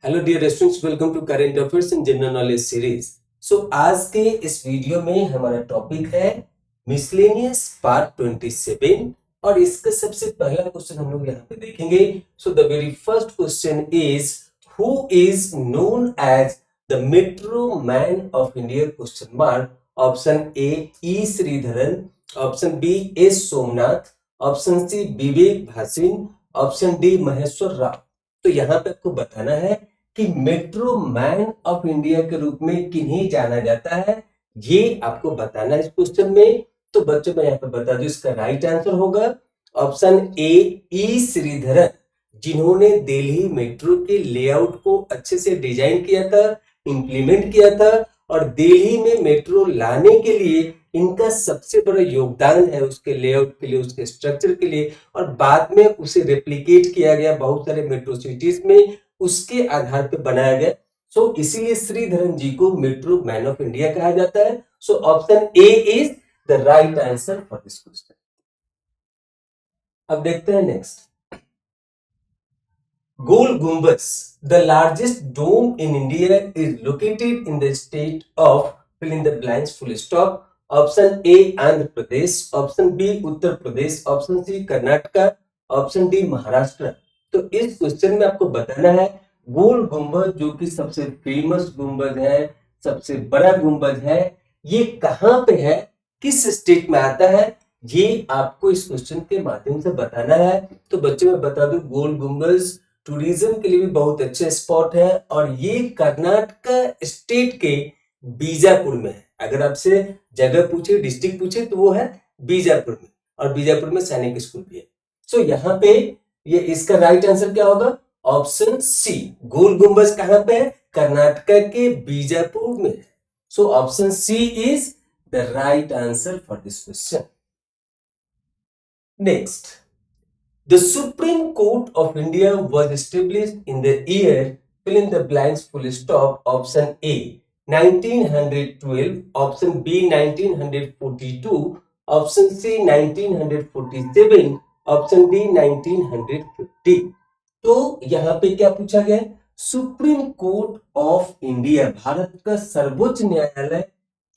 Hello dear students, welcome to current affairs in general knowledge series. आज के इस video में हमारा टॉपिक है मिसलेनियस पार्ट 27 और इसका सबसे पहला क्वेश्चन हम लोग यहाँ पे देखेंगे। The very first question is who is known as the metro man of India question mark. Option A E Sreedharan, option B S Somanath, option C Vivek Bhasin, option D Maheshwar Rao. तो यहाँ पे आपको बताना है कि मेट्रो मैन ऑफ इंडिया के रूप में किन्हें जाना जाता है, ये आपको बताना है इस क्वेश्चन में। तो बच्चों मैं यहाँ पे बता दूं, इसका राइट आंसर होगा ऑप्शन ए ई श्रीधरन, जिन्होंने दिल्ली मेट्रो के लेआउट को अच्छे से डिजाइन किया था, इंप्लीमेंट किया था और दिल्ली में मेट्रो लाने के लिए इनका सबसे बड़ा योगदान है, उसके लेआउट के लिए, उसके स्ट्रक्चर के लिए। और बाद में उसे रेप्लिकेट किया गया बहुत सारे मेट्रो सिटीज में, उसके आधार पर बनाया गया। इसीलिए श्रीधरन जी को मेट्रो मैन ऑफ इंडिया कहा जाता है। Option A is the right answer for this question. अब देखते हैं next. Gol Gumbaz, the largest dome in India, is located in the state of fill in the blanks full stop. Option A Andhra Pradesh, option B Uttar Pradesh, option C Karnataka, option D Maharashtra. तो इस question में आपको बताना है गोल गुंबद, जो कि सबसे फेमस गुंबद है, सबसे बड़ा गुंबद है, ये कहां पे है, किस स्टेट में आता है, ये आपको इस क्वेश्चन के माध्यम से बताना है। तो बच्चों मैं बता दूं, गोल गुंबद टूरिज्म के लिए भी बहुत अच्छा स्पॉट है और ये कर्नाटक स्टेट के बीजापुर में है। अगर आपसे जगह पूछे, डिस्ट्रिक्ट पूछे, तो वो है बीजापुर में, और बीजापुर में सैनिक स्कूल भी है। यहाँ पे ये इसका राइट आंसर क्या होगा, ऑप्शन सी। गोल गुंबज कहां पे है, कर्नाटका के बीजापुर में। Option C is the right answer for this question. Next, the supreme court of India was established in the year fill in the blanks full stop. Option A 1912, option B 1942, option C 1947, option D 1950। तो यहाँ पे क्या पूछा गया, supreme court of India, Bharat का सर्वोच्च न्यायालय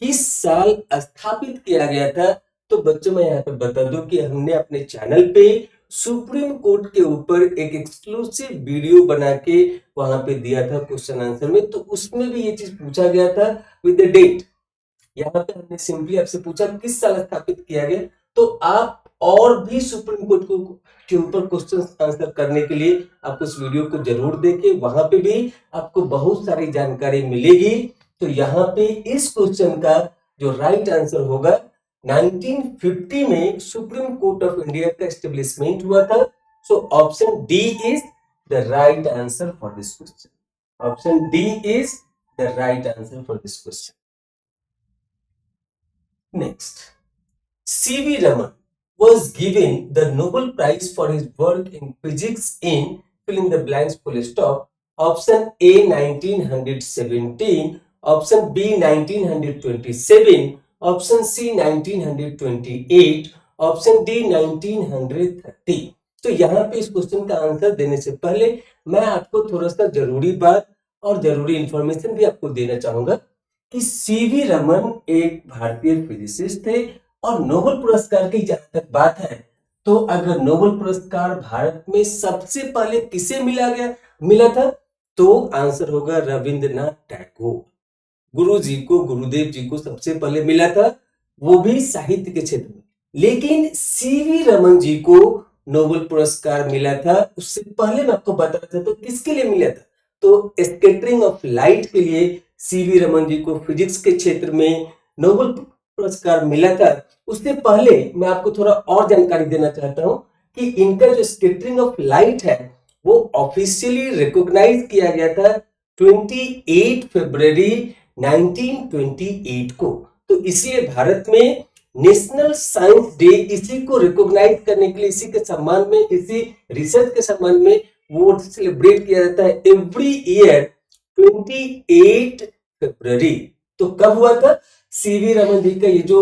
किस साल स्थापित किया गया था। तो बच्चों मैं यहाँ पे बता दूं कि हमने अपने चैनल पे सुप्रीम कोर्ट के ऊपर एक एक्सक्लूसिव वीडियो बना के वहां पे दिया था क्वेश्चन आंसर में। तो उसमें भी ये चीज पूछा गया था विद द डेट। यहाँ पे हमने सिंपली आपसे पूछा किस साल स्थापित किया गया। तो आप और भी सुप्रीम कोर्ट के ऊपर क्वेश्चन आंसर करने के लिए आप उस वीडियो को जरूर देखें, वहां पे भी आपको बहुत सारी जानकारी मिलेगी। तो यहाँ पे इस क्वेश्चन का जो राइट आंसर होगा, 1950 में सुप्रीम कोर्ट ऑफ इंडिया का एस्टेब्लिशमेंट हुआ था। Option D is the right answer for this question. Option D is the right answer for this question. Next, C.V. Raman was given the Nobel Prize for his work in physics in fill in the blanks full stop. Option A 1917, option B 1927, option C 1928, option D 1930। तो यहाँ पे इस question का answer देने से पहले मैं आपको थोड़ा सा जरूरी बात और जरूरी इंफॉर्मेशन भी आपको देना चाहूंगा कि सीवी रमन एक भारतीय फिजिसिस्ट थे। और नोबेल पुरस्कार की जहां तक बात है, तो अगर नोबेल पुरस्कार भारत में सबसे पहले किसे मिला था, तो आंसर होगा रविंद्रनाथ टैगोर। गुरुदेव जी को सबसे पहले मिला था, वो भी साहित्य के क्षेत्र में। लेकिन सीवी रमन जी को नोबेल पुरस्कार मिला था, उससे पहले मैं आपको बता रहा था, तो किसके लिए मिला था, तो स्कैटरिंग ऑफ लाइट के लिए सीवी रमन जी को फिजिक्स के क्षेत्र में नोबेल पुरस्कार मिला था। उससे पहले मैं आपको थोड़ा और जानकारी देना चाहता हूं कि इनका जो स्कैटरिंग ऑफ लाइट है, वो ऑफिशियली रिकॉग्नाइज किया गया था 28 फरवरी 1928 को। तो इसलिए भारत में नेशनल साइंस डे इसी को रिकॉग्नाइज करने के लिए, इसी के सम्मान में, इसी रिसर्च के सम्मान में वो सेलिब्रेट किया जाता है एवरी ईयर 28 फरवरी। तो कब हुआ था, सीवी रमन जी का ये जो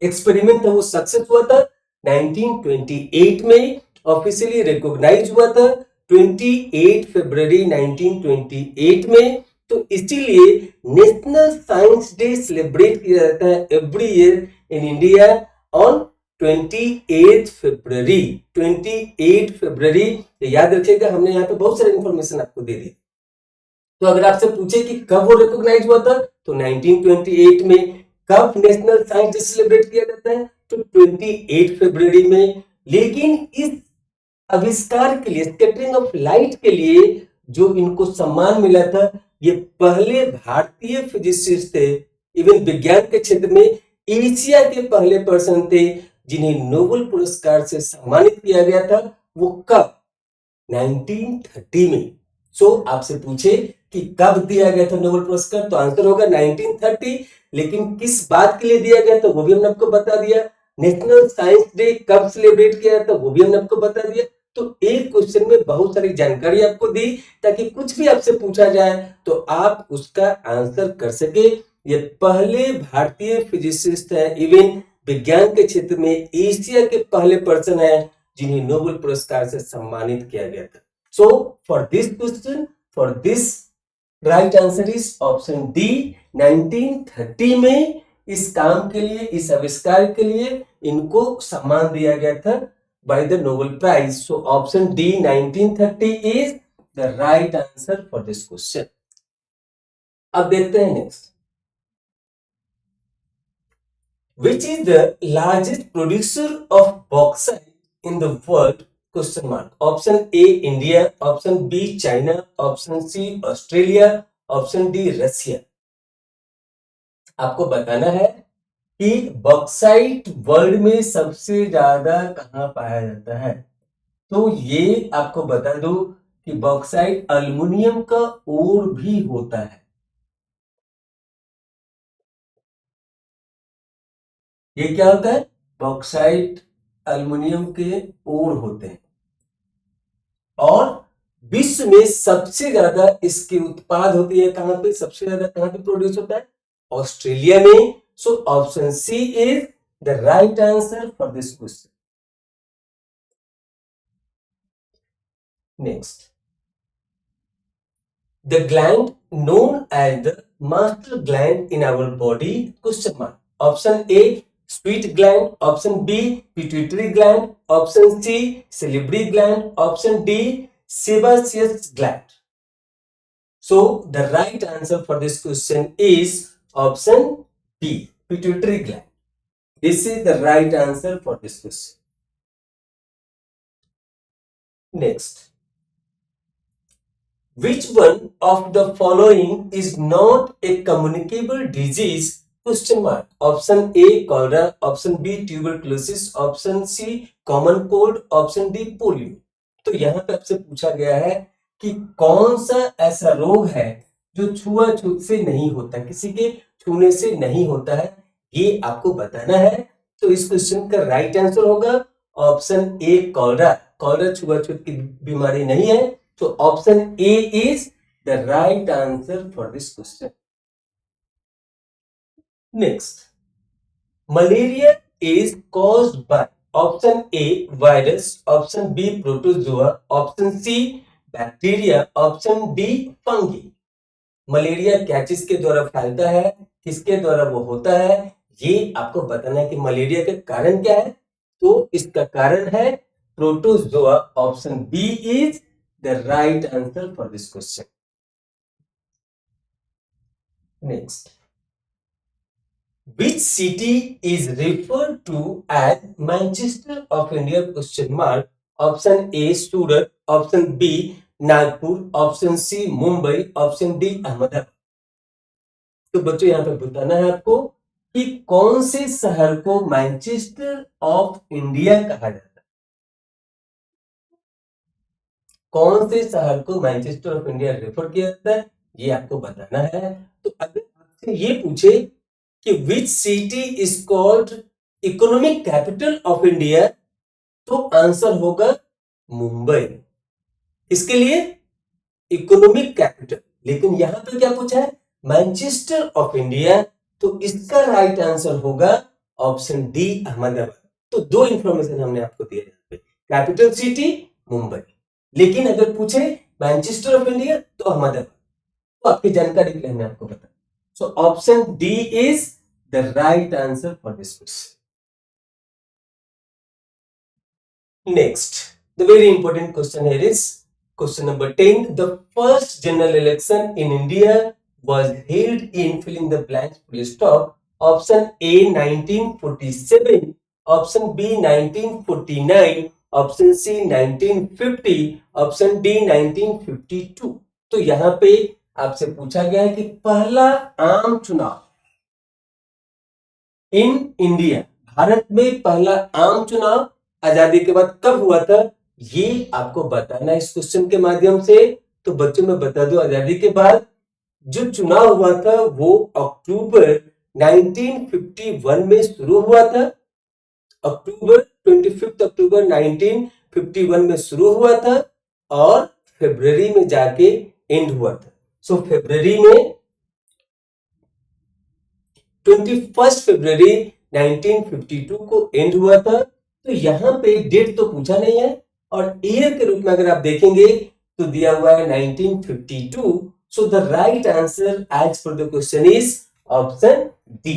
एक्सपेरिमेंट था वो सक्सेस हुआ था 1928 में, ऑफिशियली रिकॉग्नाइज हुआ था 28 फरवरी 1928 में। तो इसीलिए नेशनल साइंस डे सेलिब्रेट किया जाता है every year in India on 28 फरवरी। 28 फरवरी याद रखिएगा, हमने यहाँ पे बहुत सारी इंफॉर्मेशन आपको दे दी। तो अगर आपसे पूछे कि कब वो रिकॉग्नाइज हुआ था, तो 1928 में। कब नेशनल साइंस डे सेलिब्रेट किया जाता है, तो 28 फरवरी में। लेकिन इस आविष्कार के लिए, स्कैटरिंग ऑफ लाइट के लिए जो इनको सम्मान मिला था, ये पहले भारतीय फिजिसिस्ट थे, इवन विज्ञान के क्षेत्र में एशिया के पहले पर्सन थे जिन्हें नोबेल पुरस्कार से सम्मानित किया गया था। वो कब? 1930 में। आपसे पूछे कि कब दिया गया था नोबेल पुरस्कार, तो आंसर होगा 1930। लेकिन किस बात के लिए दिया गया था वो भी हमने आपको बता दिया। नेशनल साइंस डे कब सेलिब्रेट किया था वो भी हमने आपको बता दिया। तो एक क्वेश्चन में बहुत सारी जानकारी आपको दी, ताकि कुछ भी आपसे पूछा जाए तो आप उसका आंसर कर सके। ये पहले भारतीय फिजिसिस्ट है, इवन विज्ञान के क्षेत्र में एशिया के पहले पर्सन है जिन्हें नोबेल पुरस्कार से सम्मानित किया गया था। So for this question, for this right answer is option D। 1930 में इस काम के लिए, इस आविष्कार के लिए इनको सम्मान दिया गया था by the Nobel Prize। So option D 1930 is the right answer for this question। अब देखते हैं next. Which is the largest producer of bauxite in the world? Question mark। Option A India, option B China, option C Australia, option D Russia. आपको बताना है कि bauxite world में सबसे ज्यादा कहां पाया जाता है। तो ये आपको बता दो कि बॉक्साइट अल्युमिनियम का ओर भी होता है। ये क्या होता है? बॉक्साइट अल्युमिनियम के ओर होते हैं, और विश्व में सबसे ज्यादा इसके उत्पाद होती है कहां पे? सबसे ज्यादा कहां पे प्रोड्यूस होता है? ऑस्ट्रेलिया में। So option C is the right answer for this question. Next, the gland known as the master gland in our body? Question mark. Option A sweet gland, option B pituitary gland, option C salivary gland, option D sebaceous gland. So the right answer for this question is option B, pituitary gland। This is the right answer for this question। Next, which one of the following is not a communicable disease? Question mark। Option A cholera, option B tuberculosis, option C common cold, option D polio। तो यहाँ पे आपसे पूछा गया है कि कौन सा ऐसा रोग है जो छुआछूत से नहीं होता, किसी के छूने से नहीं होता है, ये आपको बताना है। तो इस क्वेश्चन का राइट आंसर होगा ऑप्शन ए कॉलरा। कॉलरा छुआछूत की बीमारी नहीं है। तो option A is the right answer for this question. Next, malaria is caused by? Option A virus, option B protozoa, option C bacteria, option D fungi. Malaria क्या चीज के द्वारा फैलता है, किसके द्वारा वो होता है, ये आपको बताना है कि मलेरिया का कारण क्या है। तो इसका कारण है protozoa. Option B is the right answer for this question. Next, which city is referred to as Manchester of India? Question mark। Option A Surat, option B Nagpur, option C Mumbai, option D Ahmedabad. तो बच्चों यहाँ पे बताना है आपको कि कौन से शहर को मैनचेस्टर ऑफ इंडिया कहा जाता है। कौन से शहर को मैनचेस्टर ऑफ इंडिया रेफर किया जाता है, ये आपको बताना है। तो अगर आपसे ये पूछे कि which city is called economic capital of India, तो आंसर होगा मुंबई। इसके लिए इकोनॉमिक कैपिटल। लेकिन यहां पे क्या पूछा है? Manchester of India. तो इसका राइट आंसर होगा ऑप्शन डी अहमदाबाद। तो दो इंफॉर्मेशन हमने आपको दिए यहाँ पे, कैपिटल सिटी मुंबई। लेकिन अगर पूछे मैनचेस्टर ऑफ इंडिया तो अहमदाबाद। तो आपकी जानकारी के लिए हमने आपको बताया। So option D is the right answer for this question. Next, the very important question here is question number 10. The first general election in India was held in fill in the blanks full stop. Option A 1947, option B 1949, option C 1950, option D 1952। तो यहां पे आपसे पूछा गया है कि पहला आम चुनाव इन इंडिया, भारत में पहला आम चुनाव आजादी के बाद कब हुआ था, ये आपको बताना इस क्वेश्चन के माध्यम से। तो बच्चों में बता दो, आजादी के बाद जो चुनाव हुआ था वो अक्टूबर 1951 में शुरू हुआ था। अक्टूबर 25 अक्टूबर 1951 में शुरू हुआ था और फरवरी में जाके एंड हुआ था। सो फरवरी में 21 फरवरी 1952 को एंड हुआ था। तो यहां पे डेट तो पूछा नहीं है और ईयर के रूप में अगर आप देखेंगे तो दिया हुआ है 1952। So the right answer as per the question is option D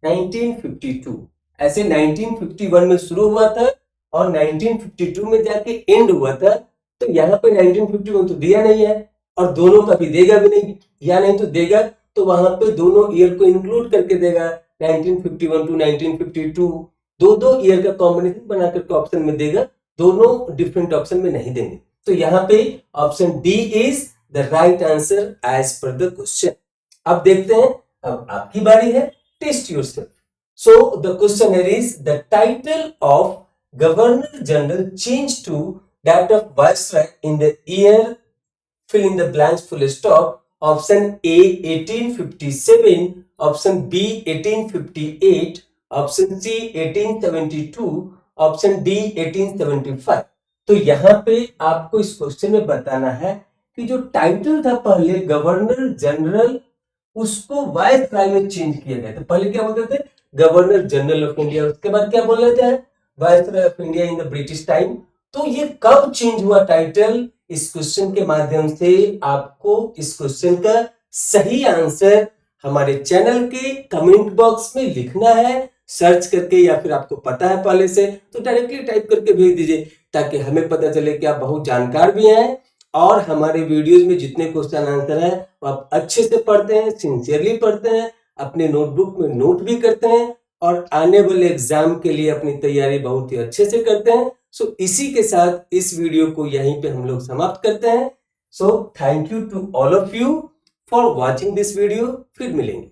1952। ऐसे 1951 में शुरू हुआ था और 1952 में जाके एंड हुआ था। तो यहाँ पे 1951 तो दिया नहीं है और दोनों का भी देगा भी नहीं, या नहीं तो देगा तो वहां पे दोनों ईयर को इंक्लूड करके देगा, 1951 टू 1952 दो ईयर का कॉम्बिनेशन बना करके ऑप्शन में देगा, दोनों डिफरेंट ऑप्शन में नहीं देंगे। तो यहाँ पे option D is the right answer as per the question. अब देखते हैं, अब आपकी बारी है, test yourself. So the question here is the title of governor general change to that of viceroy in the year fill in the blanks full stop. Option A 1857, option B 1858, option C 1872, option D 1875। तो यहाँ पे आपको इस question में बताना है कि जो टाइटल था पहले गवर्नर जनरल, उसको वायसराय में चेंज किया गया था। पहले क्या बोलते थे, गवर्नर जनरल ऑफ इंडिया, उसके बाद क्या बोल रहे थे, viceroy of India in the British time. तो ये कब चेंज हुआ टाइटल, इस क्वेश्चन के माध्यम से आपको इस क्वेश्चन का सही आंसर हमारे चैनल के कमेंट बॉक्स में लिखना है, सर्च करके, या फिर आपको पता है पहले से तो डायरेक्टली टाइप करके भेज दीजिए, ताकि हमें पता चले कि आप बहुत जानकार भी हैं और हमारे वीडियोस में जितने क्वेश्चन आंसर है वो आप अच्छे से पढ़ते हैं, सिंसियरली पढ़ते हैं, अपने नोटबुक में नोट भी करते हैं और आने वाले एग्जाम के लिए अपनी तैयारी बहुत ही अच्छे से करते हैं। सो इसी के साथ इस वीडियो को यहीं पे हम लोग समाप्त करते हैं। So thank you to all of you for watching this video. फिर मिलेंगे।